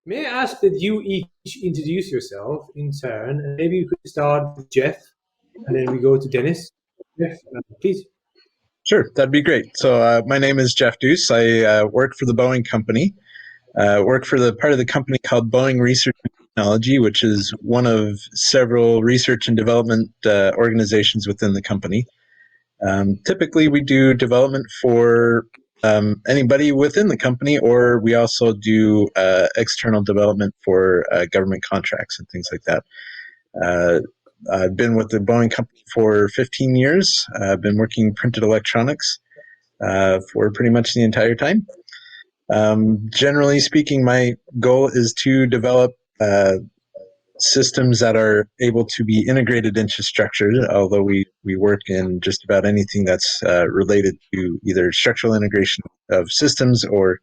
May I ask that you each introduce yourself in turn, and maybe you could start with Jeff, and then we go to Dennis. Jeff, please. Sure, that'd be great. So my name is Jeff Duce. I work for the Boeing company. Work for the part of the company called Boeing Research and Technology, which is one of several research and development organizations within the company. Typically, we do development for anybody within the company, or we also do external development for government contracts and things like that. I've been with the Boeing company for 15 years. I've been working printed electronics for pretty much the entire time. Generally speaking, my goal is to develop systems that are able to be integrated into structures, although we work in just about anything that's related to either structural integration of systems or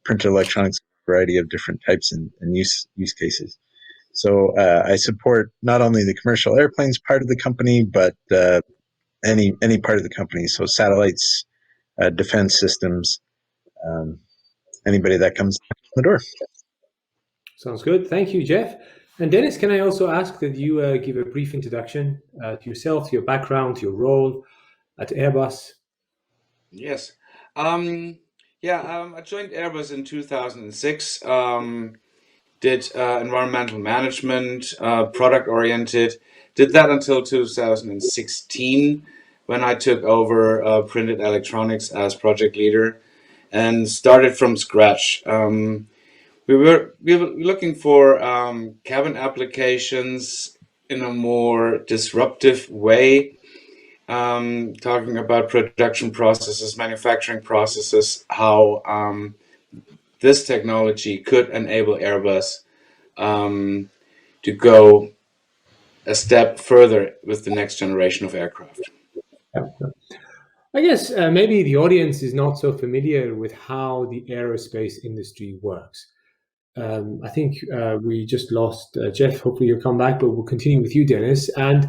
printed electronics, a variety of different types and use cases. So I support not only the commercial airplanes part of the company, but any part of the company. So satellites, defense systems, anybody that comes in the door. Sounds good. Thank you, Jeff. And Dennis, can I also ask that you give a brief introduction to yourself, to your background, to your role at Airbus? Yes. I joined Airbus in 2006. Did environmental management, product oriented. Did that until 2016 when I took over printed electronics as project leader and started from scratch. We were looking for cabin applications in a more disruptive way, talking about production processes, manufacturing processes, how this technology could enable Airbus to go a step further with the next generation of aircraft. I guess maybe the audience is not so familiar with how the aerospace industry works. I think we just lost Jeff. Hopefully you'll come back, but we'll continue with you, Dennis. And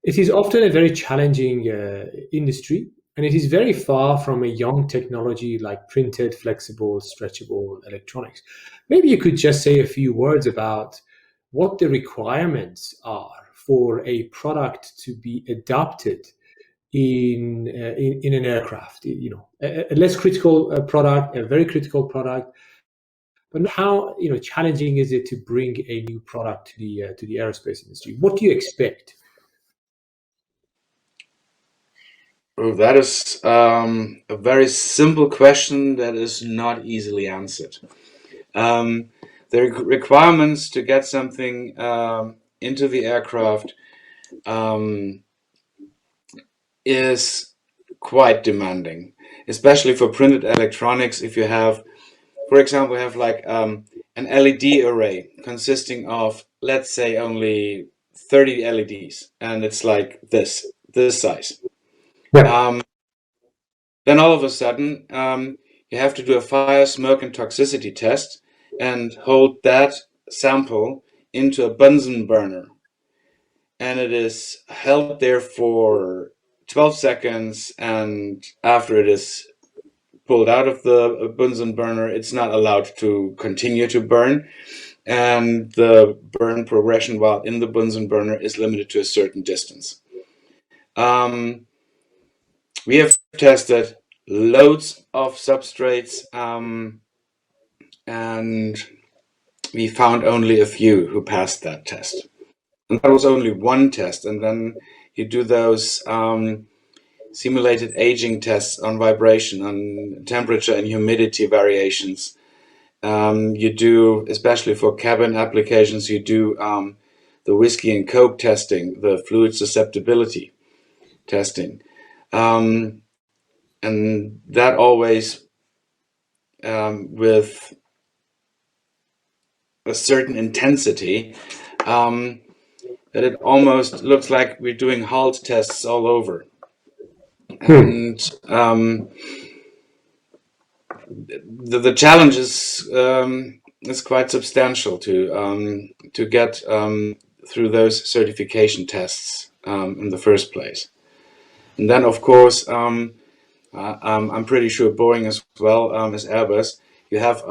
it is often a very challenging industry, and it is very far from a young technology like printed, flexible, stretchable electronics. Maybe you could just say a few words about what the requirements are for a product to be adopted in an aircraft. You know, a less critical product, a very critical product. But how challenging is it to bring a new product to the aerospace industry? What do you expect? Oh, that is a very simple question that is not easily answered. The requirements to get something into the aircraft is quite demanding, especially for printed electronics. If you have, for example, like an LED array consisting of, let's say, only 30 LEDs, and it's like this size. Yeah. Then all of a sudden, you have to do a fire, smoke, and toxicity test and hold that sample into a Bunsen burner. And it is held there for 12 seconds, and after it is pulled out of the Bunsen burner, it's not allowed to continue to burn. And the burn progression while in the Bunsen burner is limited to a certain distance. We have tested loads of substrates, and we found only a few who passed that test. And that was only one test. And then you do those simulated aging tests on vibration, on temperature and humidity variations. You do, especially for cabin applications, you do the whiskey and coke testing, the fluid susceptibility testing. And that always with a certain intensity that it almost looks like we're doing halt tests all over. And the challenge is quite substantial to get through those certification tests in the first place. And then, of course, I'm pretty sure Boeing as well as Airbus, you have